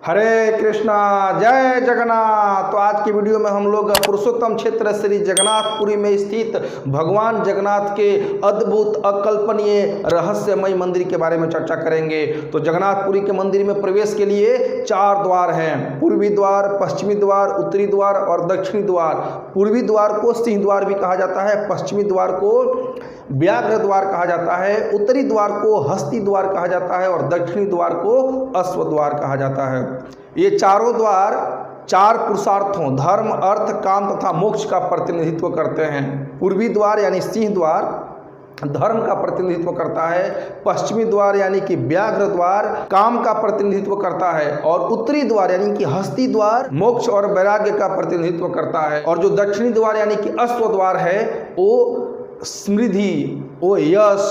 हरे कृष्णा, जय जगन्नाथ। तो आज की वीडियो में हम लोग पुरुषोत्तम क्षेत्र श्री जगन्नाथपुरी में स्थित भगवान जगन्नाथ के अद्भुत अकल्पनीय रहस्यमय मंदिर के बारे में चर्चा करेंगे। तो जगन्नाथपुरी के मंदिर में प्रवेश के लिए 4 द्वार हैं, पूर्वी द्वार, पश्चिमी द्वार, उत्तरी द्वार और दक्षिणी द्वार। पूर्वी द्वार को सिंह द्वार भी कहा जाता है, पश्चिमी द्वार को व्याघ्र द्वार कहा जाता है, उत्तरी द्वार को हस्ती द्वार कहा जाता है और दक्षिणी द्वार को अश्व द्वार कहा जाता है। ये चारों द्वार 4 पुरुषार्थों धर्म, अर्थ, काम तथा मोक्ष का प्रतिनिधित्व करते हैं। पूर्वी द्वार यानी सिंह द्वार धर्म का प्रतिनिधित्व करता है, पश्चिमी द्वार यानी कि व्याघ्र द्वार काम का प्रतिनिधित्व करता है और उत्तरी द्वार यानी कि हस्ती द्वार मोक्ष और वैराग्य का प्रतिनिधित्व करता है। और जो दक्षिणी द्वार यानी कि अश्व द्वार है वो समृद्धि, वो यश,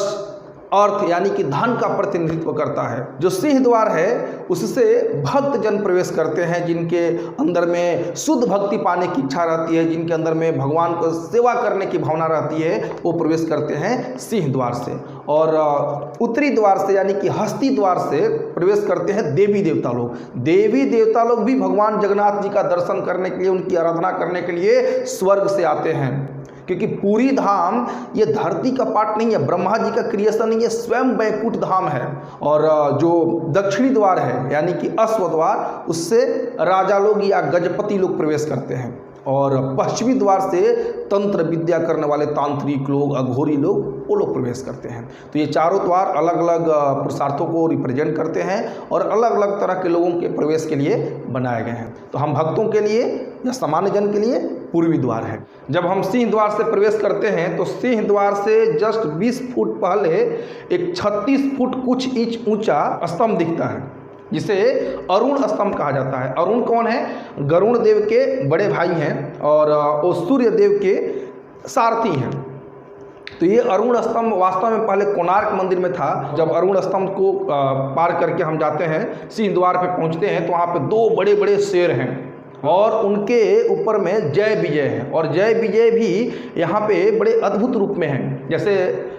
अर्थ यानी कि धन का प्रतिनिधित्व करता है। जो सिंह द्वार है उससे भक्त जन प्रवेश करते हैं, जिनके अंदर में शुद्ध भक्ति पाने की इच्छा रहती है, जिनके अंदर में भगवान को सेवा करने की भावना रहती है, वो प्रवेश करते हैं सिंह द्वार से। और उत्तरी द्वार से यानी कि हस्ती द्वार से प्रवेश करते हैं देवी देवता लोग। देवी देवता लोग भी भगवान जगन्नाथ जी का दर्शन करने के लिए, उनकी आराधना करने के लिए स्वर्ग से आते हैं, क्योंकि पूरी धाम ये धरती का पार्ट नहीं है, ब्रह्मा जी का क्रिएशन नहीं है, स्वयं वैकुंठ धाम है। और जो दक्षिणी द्वार है यानी कि अश्व द्वार, उससे राजा लोग या गजपति लोग प्रवेश करते हैं। और पश्चिमी द्वार से तंत्र विद्या करने वाले तांत्रिक लोग, अघोरी लोग, वो लोग प्रवेश करते हैं। तो ये चारों द्वार अलग अलग पुरुषार्थों को रिप्रेजेंट करते हैं और अलग अलग तरह के लोगों के प्रवेश के लिए बनाए गए हैं। तो हम भक्तों के लिए या सामान्य जन के लिए पूर्वी द्वार है। जब हम सिंह द्वार से प्रवेश करते हैं तो सिंह द्वार से जस्ट 20 फुट पहले एक 36 फुट कुछ इंच ऊंचा स्तंभ दिखता है, जिसे अरुण स्तंभ कहा जाता है। अरुण कौन है? गरुण देव के बड़े भाई हैं और वो सूर्य देव के सारथी हैं। तो ये अरुण स्तंभ वास्तव में पहले कोणार्क मंदिर में था। जब अरुण स्तंभ को पार करके हम जाते हैं, सिंह द्वार पे पहुंचते हैं, तो वहाँ पे 2 बड़े बड़े शेर हैं और उनके ऊपर में जय विजय है। और जय विजय भी यहाँ पे बड़े अद्भुत रूप में हैं। जैसे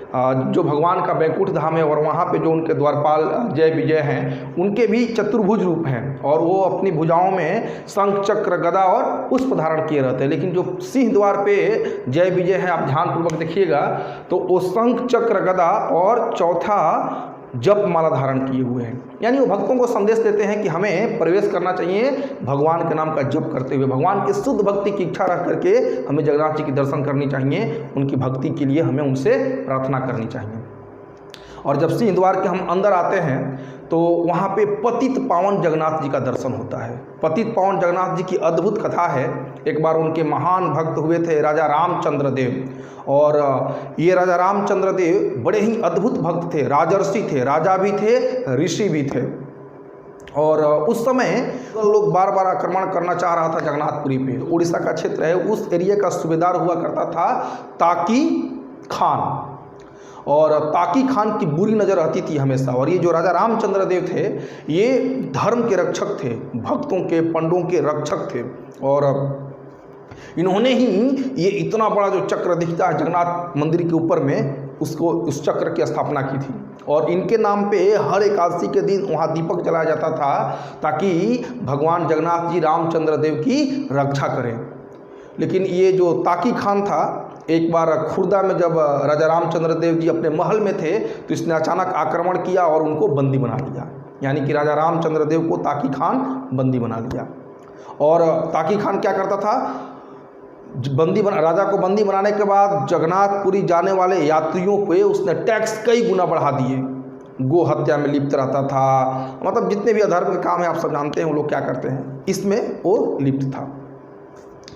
जो भगवान का वैकुंठ धाम है और वहाँ पे जो उनके द्वारपाल जय विजय हैं, उनके भी चतुर्भुज रूप हैं और वो अपनी भुजाओं में शंख, चक्र, गदा और पुष्प धारण किए रहते हैं। लेकिन जो सिंह द्वार पे जय विजय है, आप ध्यानपूर्वक देखिएगा तो वो शंख, चक्र, गदा और चौथा जप माला धारण किए हुए हैं। यानी वो भक्तों को संदेश देते हैं कि हमें प्रवेश करना चाहिए भगवान के नाम का जप करते हुए। भगवान की शुद्ध भक्ति की इच्छा रख करके हमें जगन्नाथ जी की दर्शन करनी चाहिए, उनकी भक्ति के लिए हमें उनसे प्रार्थना करनी चाहिए। और जब सिंह द्वार के हम अंदर आते हैं तो वहाँ पे पतित पावन जगन्नाथ जी का दर्शन होता है। पतित पावन जगन्नाथ जी की अद्भुत कथा है। एक बार उनके महान भक्त हुए थे राजा रामचंद्र देव। और ये राजा रामचंद्र देव बड़े ही अद्भुत भक्त थे, राजर्षि थे, राजा भी थे, ऋषि भी थे। और उस समय लोग बार बार आक्रमण करना चाह रहा था जगन्नाथपुरी पे। उड़ीसा का क्षेत्र है, उस एरिया का सूबेदार हुआ करता था ताकी खान। और ताकी खान की बुरी नज़र रहती थी हमेशा। और ये जो राजा रामचंद्र देव थे, ये धर्म के रक्षक थे, भक्तों के, पंडों के रक्षक थे। और इन्होंने ही ये इतना बड़ा जो चक्र दिखता है जगन्नाथ मंदिर के ऊपर में, उसको, उस चक्र की स्थापना की थी। और इनके नाम पे हर एकादशी के दिन वहाँ दीपक जलाया जाता था ताकि भगवान जगन्नाथ जी रामचंद्र देव की रक्षा करें। लेकिन ये जो ताकी खान था, एक बार खुर्दा में जब राजा रामचंद्र देव जी अपने महल में थे तो इसने अचानक आक्रमण किया और उनको बंदी बना लिया। यानी कि राजा रामचंद्र देव को ताकी खान बंदी बना लिया। और ताकी खान क्या करता था, राजा को बंदी बनाने के बाद जगन्नाथपुरी जाने वाले यात्रियों पे उसने टैक्स कई गुना बढ़ा दिए। गो हत्या में लिप्त रहता था, मतलब जितने भी अधर्म के काम है आप सब जानते हैं वो लोग क्या करते हैं, इसमें वो लिप्त था।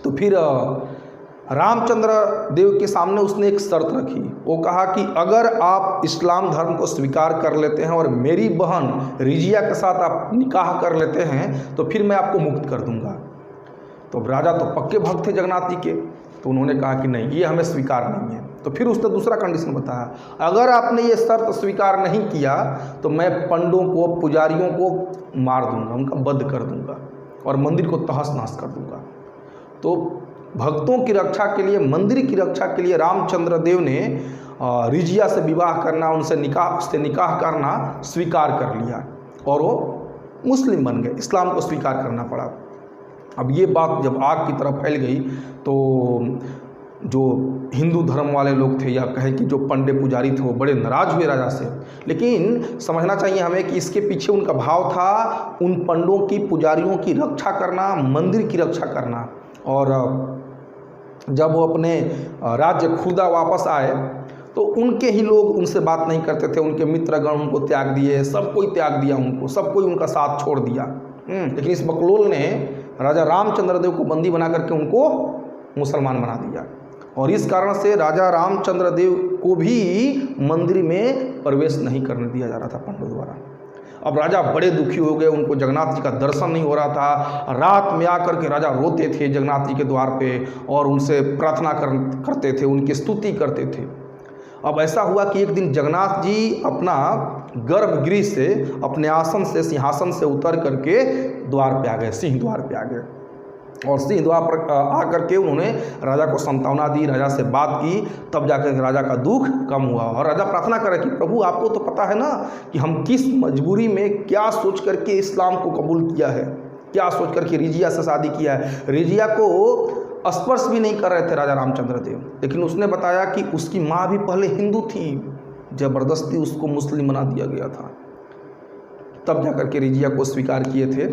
तो फिर रामचंद्र देव के सामने उसने एक शर्त रखी। वो कहा कि अगर आप इस्लाम धर्म को स्वीकार कर लेते हैं और मेरी बहन रिजिया के साथ आप निकाह कर लेते हैं तो फिर मैं आपको मुक्त कर दूंगा। तो राजा तो पक्के भक्त थे जगन्नाथ जी के, तो उन्होंने कहा कि नहीं, ये हमें स्वीकार नहीं है। तो फिर उसने दूसरा कंडीशन बताया, अगर आपने ये शर्त स्वीकार नहीं किया तो मैं पंडों को, पुजारियों को मार दूंगा, उनका वध कर दूंगा और मंदिर को तहस नहस कर दूंगा। तो भक्तों की रक्षा के लिए, मंदिर की रक्षा के लिए रामचंद्र देव ने रिजिया से विवाह करना, उससे निकाह करना स्वीकार कर लिया और वो मुस्लिम बन गए, इस्लाम को स्वीकार करना पड़ा। अब ये बात जब आग की तरफ फैल गई तो जो हिंदू धर्म वाले लोग थे या कहें कि जो पंडे पुजारी थे वो बड़े नाराज हुए राजा से। लेकिन समझना चाहिए हमें कि इसके पीछे उनका भाव था उन पंडों की, पुजारियों की रक्षा करना, मंदिर की रक्षा करना। और जब वो अपने राज्य खुर्दा वापस आए तो उनके ही लोग उनसे बात नहीं करते थे, उनके मित्रगण उनको त्याग दिए, सब कोई त्याग दिया उनको, सब कोई उनका साथ छोड़ दिया। लेकिन इस बकलोल ने राजा रामचंद्र देव को बंदी बना करके उनको मुसलमान बना दिया। और इस कारण से राजा रामचंद्र देव को भी मंदिर में प्रवेश नहीं करने दिया जा रहा था पंडों द्वारा। अब राजा बड़े दुखी हो गए, उनको जगन्नाथ जी का दर्शन नहीं हो रहा था। रात में आकर के राजा रोते थे जगन्नाथ जी के द्वार पे और उनसे प्रार्थना करते थे, उनकी स्तुति करते थे। अब ऐसा हुआ कि एक दिन जगन्नाथ जी अपना गर्भगृह से, अपने आसन से, सिंहासन से उतर करके द्वार पे आ गए, सिंह द्वार पे आ गए। और सिंह द्वार पर आकर के उन्होंने राजा को सांत्वना दी, राजा से बात की, तब जाकर राजा का दुख कम हुआ। और राजा प्रार्थना करे कि प्रभु आपको तो पता है ना कि हम किस मजबूरी में, क्या सोच करके इस्लाम को कबूल किया है, क्या सोच करके रिजिया से शादी किया है। रिजिया को स्पर्श भी नहीं कर रहे थे राजा रामचंद्र देव, लेकिन उसने बताया कि उसकी माँ भी पहले हिंदू थी, जबरदस्ती उसको मुस्लिम बना दिया गया था। तब जाकर के रिजिया को स्वीकार किए थे।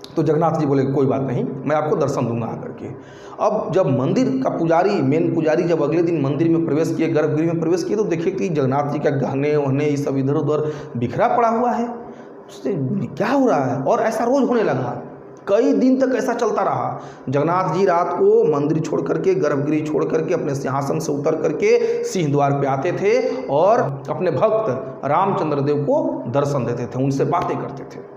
तो जगन्नाथ जी बोले कोई बात नहीं, मैं आपको दर्शन दूंगा आकर के। अब जब मंदिर का पुजारी, मेन पुजारी जब अगले दिन मंदिर में प्रवेश किए, गर्भगृह में प्रवेश किए, तो देखे कि जगन्नाथ जी का गहने वहने ये सब इधर उधर बिखरा पड़ा हुआ है। उससे क्या हो रहा है? और ऐसा रोज होने लगा, कई दिन तक ऐसा चलता रहा। जगन्नाथ जी रात को मंदिर छोड़ करके, गर्भगृह छोड़ करके, अपने सिंहासन से उतर करके सिंह द्वार पे आते थे और अपने भक्त रामचंद्र देव को दर्शन देते थे, उनसे बातें करते थे।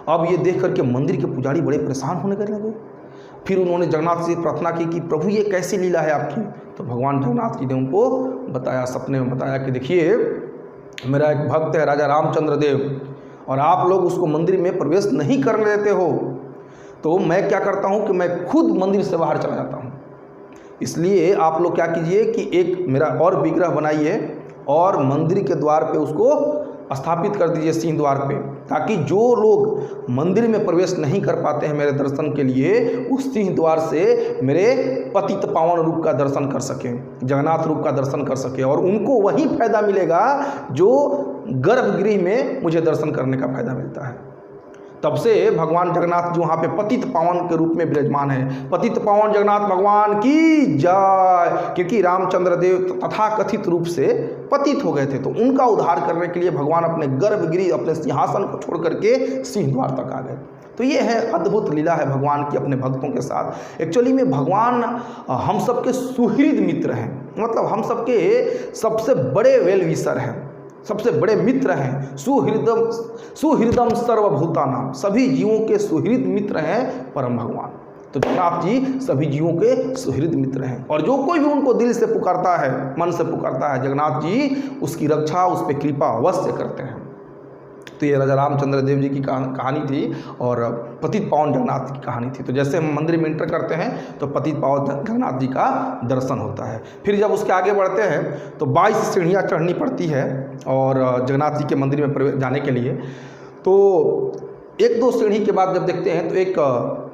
अब ये देख करके मंदिर के पुजारी बड़े परेशान होने लगे। फिर उन्होंने जगन्नाथ जी से प्रार्थना की कि प्रभु ये कैसी लीला है आपकी। तो भगवान जगन्नाथ जी ने उनको बताया, सपने में बताया कि देखिए मेरा एक भक्त है राजा रामचंद्र देव, और आप लोग उसको मंदिर में प्रवेश नहीं करने देते हो, तो मैं क्या करता हूँ कि मैं खुद मंदिर से बाहर चला जाता हूँ। इसलिए आप लोग क्या कीजिए कि एक मेरा और विग्रह बनाइए और मंदिर के द्वार पे उसको स्थापित कर दीजिए, सिंह द्वार पे, ताकि जो लोग मंदिर में प्रवेश नहीं कर पाते हैं मेरे दर्शन के लिए, उस सिंह द्वार से मेरे पतित पावन रूप का दर्शन कर सकें, जगन्नाथ रूप का दर्शन कर सकें। और उनको वही फायदा मिलेगा जो गर्भगृह में मुझे दर्शन करने का फायदा मिलता है। तब से भगवान जगन्नाथ जी वहाँ पे पतित पावन के रूप में विराजमान है। पतित पावन जगन्नाथ भगवान की जय। क्योंकि रामचंद्र देव तथाकथित रूप से पतित हो गए थे, तो उनका उद्धार करने के लिए भगवान अपने गर्भगृह, अपने सिंहासन को छोड़ करके सिंह द्वार तक आ गए। तो ये है अद्भुत लीला है भगवान की अपने भक्तों के साथ। एक्चुअली में भगवान हम सबके सुहृद मित्र हैं, मतलब हम सबके सबसे बड़े वेल विशर हैं, सबसे बड़े मित्र हैं। सुहृदम सर्वभूतानाम, सभी जीवों के सुहृद मित्र हैं परम भगवान। तो जगन्नाथ जी सभी जीवों के सुहृद मित्र हैं, और जो कोई भी उनको दिल से पुकारता है, मन से पुकारता है, जगन्नाथ जी उसकी रक्षा, उस पर कृपा अवश्य करते हैं। तो ये राजा रामचंद्र देव जी की कहानी थी और पतित पावन जगन्नाथ की कहानी थी। तो जैसे हम मंदिर में एंटर करते हैं तो पतित पावन जगन्नाथ जी का दर्शन होता है। फिर जब उसके आगे बढ़ते हैं तो 22 सीढ़ियाँ चढ़नी पड़ती है और जगन्नाथ जी के मंदिर में प्रवेश जाने के लिए। तो 1-2 सीढ़ी के बाद जब देखते हैं तो एक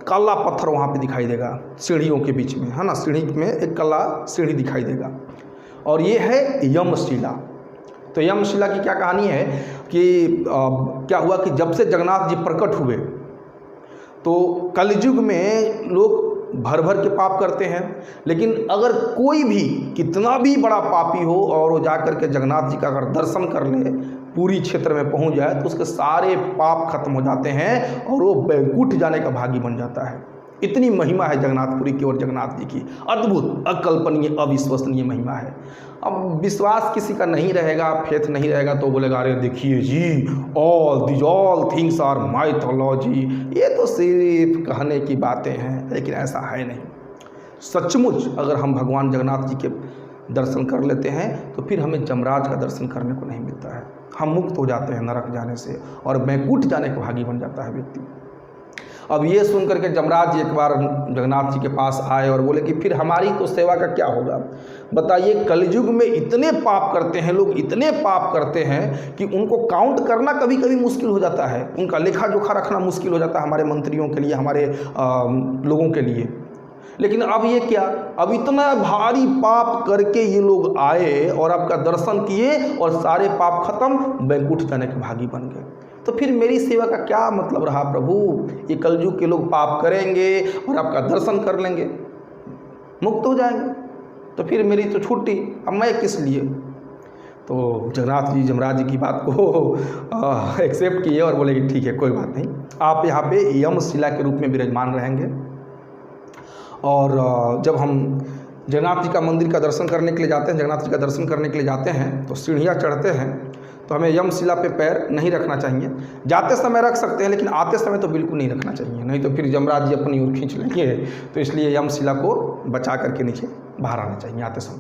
काला पत्थर वहाँ पे दिखाई देगा सीढ़ियों के बीच में, है ना, सीढ़ी में एक काला सीढ़ी दिखाई देगा, और ये है यमशिला। तो यमशिला की क्या कहानी है कि क्या हुआ कि जब से जगन्नाथ जी प्रकट हुए तो कलयुग में लोग भर भर के पाप करते हैं, लेकिन अगर कोई भी कितना भी बड़ा पापी हो और वो जाकर के जगन्नाथ जी का अगर दर्शन कर ले, पूरी क्षेत्र में पहुंच जाए, तो उसके सारे पाप खत्म हो जाते हैं और वो बैकुंठ जाने का भागी बन जाता है। इतनी महिमा है जगन्नाथपुरी की और जगन्नाथ जी की, अद्भुत, अकल्पनीय, अविश्वसनीय महिमा है। अब विश्वास किसी का नहीं रहेगा, फेथ नहीं रहेगा, तो बोलेगा अरे देखिए जी, ऑल थिंग्स आर माइथोलॉजी, ये तो सिर्फ कहने की बातें हैं, लेकिन ऐसा है नहीं। सचमुच अगर हम भगवान जगन्नाथ जी के दर्शन कर लेते हैं तो फिर हमें जमराज का दर्शन करने को नहीं मिलता है। हम मुक्त हो जाते हैं नरक जाने से और बैकुंठ जाने का भागी बन जाता है व्यक्ति। अब ये सुन करके जमराज जी एक बार जगन्नाथ जी के पास आए और बोले कि फिर हमारी तो सेवा का क्या होगा। बताइए, कलयुग में इतने पाप करते हैं लोग, इतने पाप करते हैं कि उनको काउंट करना कभी कभी मुश्किल हो जाता है, उनका लेखा जोखा रखना मुश्किल हो जाता है हमारे मंत्रियों के लिए, हमारे लोगों के लिए। लेकिन अब ये क्या, अब इतना भारी पाप करके ये लोग आए और आपका दर्शन किए और सारे पाप खत्म, बैकुंठ जाने के भागी बन गए। तो फिर मेरी सेवा का क्या मतलब रहा प्रभु? ये कलयुग के लोग पाप करेंगे और आपका दर्शन कर लेंगे, मुक्त हो जाएंगे, तो फिर मेरी तो छुट्टी, अब मैं किस लिए? तो जगन्नाथ जी जमराज जी की बात को एक्सेप्ट किए और बोले कि ठीक है, कोई बात नहीं, आप यहाँ पे यमशिला के रूप में विराजमान रहेंगे। और जब हम जगन्नाथ जी का मंदिर का दर्शन करने के लिए जाते हैं, जगन्नाथ जी का दर्शन करने के लिए जाते हैं तो सीढ़ियाँ चढ़ते हैं तो हमें यमशिला पे पैर नहीं रखना चाहिए। जाते समय रख सकते हैं लेकिन आते समय तो बिल्कुल नहीं रखना चाहिए, नहीं तो फिर जमराज जी अपनी ओर खींच लेंगे। तो इसलिए यमशिला को बचा करके नीचे बाहर आना चाहिए आते समय।